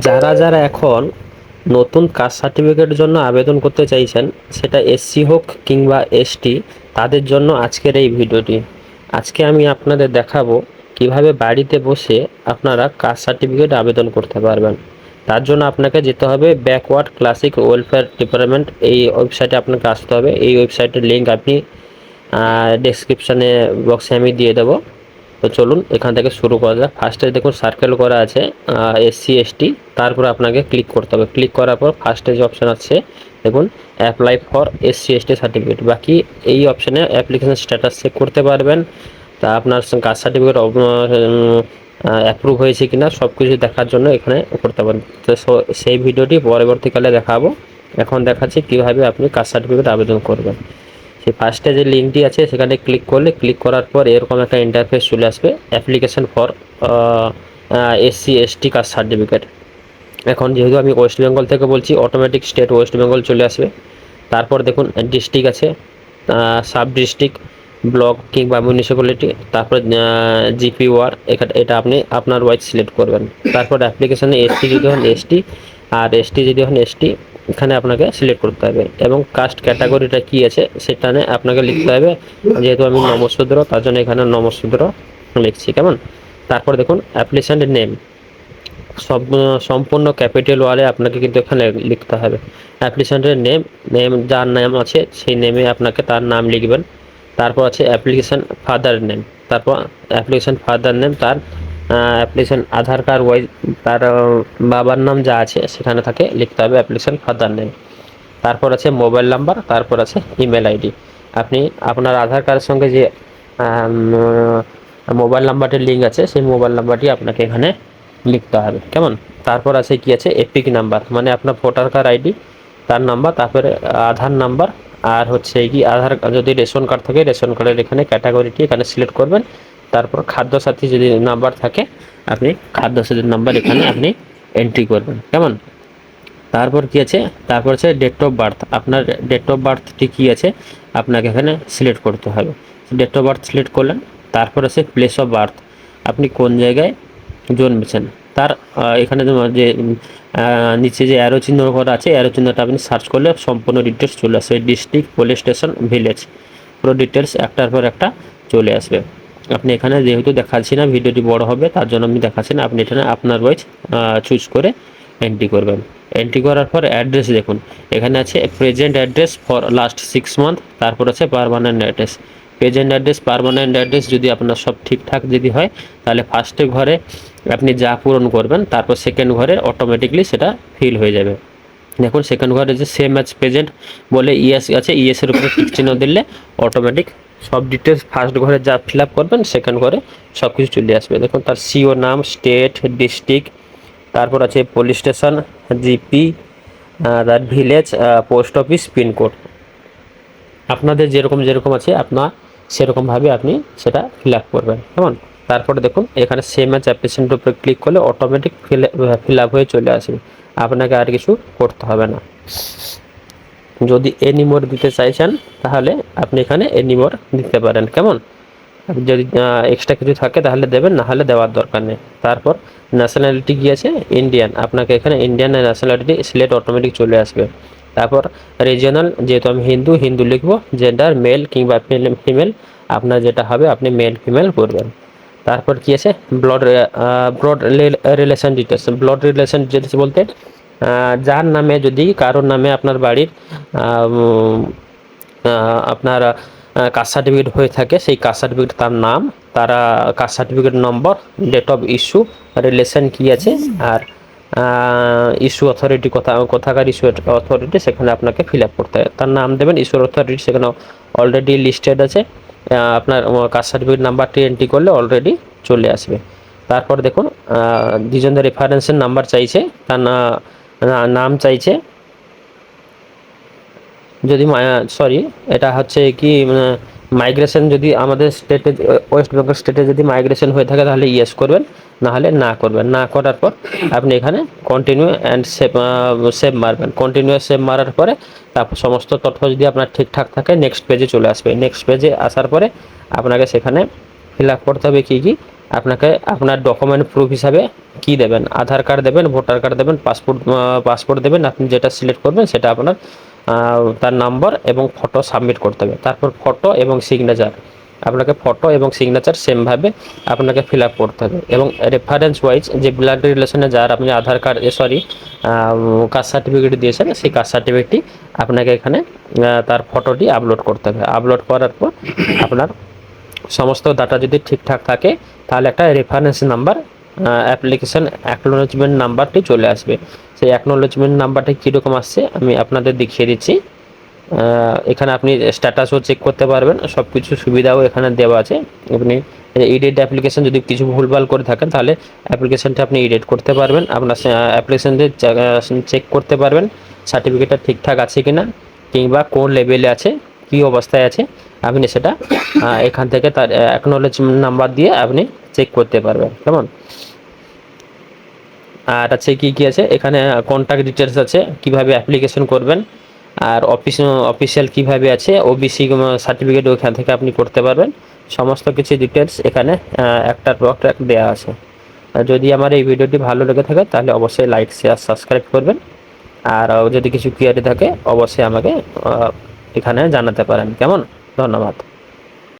যারা যারা এখন নতুন কাস্ট সার্টিফিকেটের জন্য আবেদন করতে চাইছেন, সেটা এসসি হোক কিংবা এসটি, তাদের জন্য আজকের এই ভিডিওটি। আজকে আমি আপনাদের দেখাবো কিভাবে বাড়িতে বসে আপনারা কাস্ট সার্টিফিকেট আবেদন করতে পারবেন। তার জন্য আপনাকে যেতে হবে ব্যাকওয়ার্ড ক্লাসিক ওয়েলফেয়ার ডিপার্টমেন্ট, এই ওয়েবসাইটে আপনাকে আসতে হবে। এই ওয়েবসাইটের লিঙ্ক আপনি ডেসক্রিপশানে বক্সে আমি দিয়ে দেবো। তো চলুন এখান থেকে শুরু করা যাক। ফার্স্টে দেখুন সার্কেল করা আছে এসসি এসটি, তারপর আপনাকে ক্লিক করতে হবে। ক্লিক করার পর ফার্স্টে যে অপশান আছে দেখুন apply for SC ST certificate, বাকি এই অপশানে অ্যাপ্লিকেশন স্ট্যাটাস চেক করতে পারবেন। তা আপনার কাস্ট সার্টিফিকেট অ্যাপ্রুভ হয়েছে কিনা সব কিছু দেখার জন্য এখানে করতে পারেন। তো সেই ভিডিওটি পরবর্তীকালে দেখাবো। এখন দেখাচ্ছি কীভাবে আপনি কাস্ট সার্টিফিকেট আবেদন করবেন। সেই ফার্স্টে যে লিঙ্কটি আছে সেখানে ক্লিক করলে, ক্লিক করার পর এরকম একটা ইন্টারফেস চলে আসবে, application for SC ST caste certificate. এখন যেহেতু আমি ওয়েস্ট বেঙ্গল থেকে বলছি, অটোমেটিক স্টেট ওয়েস্ট বেঙ্গল চলে আসবে। তারপর দেখুন ডিস্ট্রিক্ট আছে, সাব ডিস্ট্রিক্ট, ব্লক কিংবা মিউনিসিপ্যালিটি, তারপর জিপি ওয়ার্ড, এটা আপনি আপনার ওয়াইজ সিলেক্ট করবেন। তারপর অ্যাপ্লিকেশানে এসটি যদি হন এসটি, আর এসটি যদি হন এসটি, এখানে আপনাকে সিলেক্ট করতে হবে। এবং কাস্ট ক্যাটাগরিটা কী আছে সেখানে আপনাকে লিখতে হবে। যেহেতু আমি নমশূদ্র, তার জন্য এখানে নমশূদ্র লিখছি, কেমন। তারপর দেখুন অ্যাপ্লিকেশানের নেম সব সম্পূর্ণ ক্যাপিটাল ওয়ালে আপনাকে কিন্তু এখানে লিখতে হবে। অ্যাপ্লিকেশানের নেম যার নাম আছে সেই নেমে আপনাকে তার নাম লিখবেন। তারপর আছে অ্যাপ্লিকেশান ফাদার নেম, তারপর অ্যাপ্লিকেশান ফাদার নেম তার অ্যাপ্লিকেশান আধার কার্ড ওয়াইজ তার বাবার নাম যা আছে সেখানে থাকে লিখতে হবে অ্যাপ্লিকেশান ফাদার নেম। তারপর আছে মোবাইল নাম্বার, তারপর আছে ইমেল আইডি। আপনি আপনার আধার কার্ডের সঙ্গে যে মোবাইল নাম্বারটির লিঙ্ক আছে সেই মোবাইল নাম্বারটি আপনাকে এখানে লিখতে হবে, কেমন। তারপর আছে কি আছে এপিক নাম্বার, মানে আপনার ভোটার কার্ড আইডি তার নাম্বার, তারপরে আধার নাম্বার, আর হচ্ছে কি আধার যদি রেশন কার্ড থাকে রেশন কার্ডের এখানে ক্যাটাগরিটি এখানে সিলেক্ট করবেন। তারপর খাদ্য সাথী যদি নাম্বার থাকে আপনি খাদ্য সাথীর নাম্বার এখানে আপনি এন্ট্রি করবেন, কেমন। তারপর কি আছে, তারপর আছে ডেট অফ বার্থ। আপনার ডেট অফ বার্থটি কী আছে আপনাকে এখানে সিলেক্ট করতে হবে। ডেট অফ বার্থ সিলেক্ট করলেন। তারপর আছে প্লেস অফ বার্থ, আপনি কোন জায়গায় জন্মেছেন তার এখানে যে নিচে যে অ্যারো চিহ্ন করা আছে অ্যারো চিহ্নটা আপনি সার্চ করলে সম্পূর্ণ ডিটেলস চলে আসবে। ডিস্ট্রিক্ট, পুলিশ স্টেশন, ভিলেজ, পুরো ডিটেলস একটার পর একটা চলে আসবে। আপনি এখানে যেহেতু দেখাচ্ছি না, ভিডিওটি বড় হবে তার জন্য আমি দেখাচ্ছি না, আপনি এখানে আপনার ওয়াইজ চুজ করে এন্ট্রি করবেন। এন্ট্রি করার পর অ্যাড্রেস দেখুন এখানে আছে present address for last 6 month, তারপর আছে permanent address. Present address, permanent address যদি আপনার সব ঠিকঠাক যদি হয় তাহলে ফার্স্টে ঘরে আপনি যা পূরণ করবেন তারপর সেকেন্ড ঘরে অটোমেটিকলি সেটা ফিল হয়ে যাবে। দেখুন সেকেন্ড ঘরে যে সেম অ্যাজ প্রেজেন্ট বলে ইয়েস আছে, ইয়েসের উপরে টিক চিহ্ন দিলে অটোমেটিক সব ডিটেলস ফার্স্ট ঘরে যা ফিল আপ করবেন সেকেন্ড ঘরে সব কিছু চলে আসবে। দেখুন তার সিও নাম, স্টেট, ডিস্ট্রিক্ট, তারপর আছে পুলিশ স্টেশন, জিপি, তার ভিলেজ, পোস্ট অফিস, পিনকোড। আপনাদের যেরকম যেরকম আছে আপনার সেরকমভাবে আপনি সেটা ফিল আপ করবেন, কেমন। তারপরে দেখুন এখানে সেম ম্যাচ অ্যাপ্লিকেশনের উপরে ক্লিক করলে অটোমেটিক ফিল আপ হয়ে চলে আসবে, আপনাকে আর কিছু করতে হবে না। যদি এনিমোর দিতে চাইছেন তাহলে আপনি এখানে এনিমোর দিতে পারেন, কেমন। যদি এক্সট্রা কিছু থাকে তাহলে দেবেন, না হলে দেওয়ার দরকার নেই। তারপর ন্যাশনালিটি গিয়েছে ইন্ডিয়ান, আপনাকে এখানে ইন্ডিয়ান ন্যাশনালিটি সিলেক্ট অটোমেটিক চলে আসবে। তারপর রিজিয়নাল, যেহেতু আমি হিন্দু লিখবো। জেন্ডার মেল কিংবা ফিমেল, আপনার যেটা হবে আপনি মেল ফিমেল করবেন। তারপর কি আছে blood relation details. Blood relation details বলতে যার নামে যদি কারোর নামে আপনার বাড়ির আপনার কাস্ট সার্টিফিকেট হয়ে থাকে সেই কাস্ট সার্টিফিকেট তার নাম, তারা caste certificate number, date of issue, relation কী আছে, আর ইস্যু অথরিটি কোথাকার ইস্যু অথরিটি সেখানে আপনাকে ফিল আপ করতে হবে। তার নাম দেবেন, ইস্যুর অথরিটি সেখানে অলরেডি লিস্টেড আছে। আপনার কাস্ট সার্টিফিকেট নাম্বারটি এন্ট্রি করলে অলরেডি চলে আসবে। তারপর দেখুন দুজনের রেফারেন্সের নাম্বার চাইছে, তার নাম চাইছে। যদি সরি এটা হচ্ছে কি মাইগ্রেশন যদি আমাদের স্টেটে ওয়েস্ট বেঙ্গল স্টেটে যদি মাইগ্রেশন হয়ে থাকে তাহলে ইয়েস করবেন, না হলে না করবেন। না করার পর আপনি এখানে কন্টিনিউ অ্যান্ড সেভ মারবেন। কন্টিনিউ সেভ মারার পরে তারপর সমস্ত তথ্য যদি আপনার ঠিকঠাক থাকে নেক্সট পেজে চলে আসবে। নেক্সট পেজে আসার পরে আপনাকে সেখানে ফিল আপ করতে হবে কী কী, আপনাকে আপনার ডকুমেন্ট প্রুফ হিসাবে কী দেবেন, আধার কার্ড দেবেন, ভোটার কার্ড দেবেন, পাসপোর্ট দেবেন, আপনি যেটা সিলেক্ট করবেন সেটা আপনার তার নাম্বার এবং ফটো সাবমিট করতে হবে। তারপর ফটো এবং সিগনেচার, আপনাকে ফটো এবং সিগনেচার সেমভাবে আপনাকে ফিল আপ করতে হবে। এবং রেফারেন্স ওয়াইজ যে ব্লাড রিলেশনে যার আপনি আধার কার্ড কাস্ট সার্টিফিকেট দিয়েছেন, সেই কাস্ট সার্টিফিকেটটি আপনাকে এখানে তার ফটোটি আপলোড করতে হবে। আপলোড করার পর আপনার সমস্ত ডাটা যদি ঠিকঠাক থাকে তাহলে একটা রেফারেন্স নাম্বার, অ্যাপ্লিকেশন অ্যাকনোলেজমেন্ট নাম্বারটি চলে আসবে। সেই অ্যাকনোলেজমেন্ট নাম্বারটি কীরকম আসছে আমি আপনাদের দেখিয়ে দিচ্ছি। এখানে আপনি স্ট্যাটাসও চেক করতে পারবেন, সব কিছু সুবিধাও এখানে দেওয়া আছে। আপনি এডিট অ্যাপ্লিকেশন যদি কিছু ভুলভাল করে থাকেন তাহলে অ্যাপ্লিকেশনটা আপনি এডিট করতে পারবেন, আপনার অ্যাপ্লিকেশনটি চেক করতে পারবেন সার্টিফিকেটটা ঠিকঠাক আছে কিনা, কিংবা কোন লেভেলে আছে, কী অবস্থায় আছে, আপনি সেটা এখান থেকে তার অ্যাকনোলেজমেন্ট নাম্বার দিয়ে আপনি চেক করতে পারবেন। কেমন? আর আছে কি আছে এখানে, কন্ট্যাক্ট ডিটেলস আছে, কিভাবে অ্যাপ্লিকেশন করবেন, আর অফিসিয়াল কিভাবে আছে, ওবিসি সার্টিফিকেট ওখান থেকে আপনি করতে পারবেন। সমস্ত কিছু ডিটেলস এখানে একটার পর একটা দেওয়া আছে। যদি আমার এই ভিডিওটি ভালো লেগে থাকে তাহলে অবশ্যই লাইক, শেয়ার, সাবস্ক্রাইব করবেন। আর যদি কিছু কোয়ারি থাকে অবশ্যই আমাকে এখানে জানাতে পারেন। কেমন? ধন্যবাদ।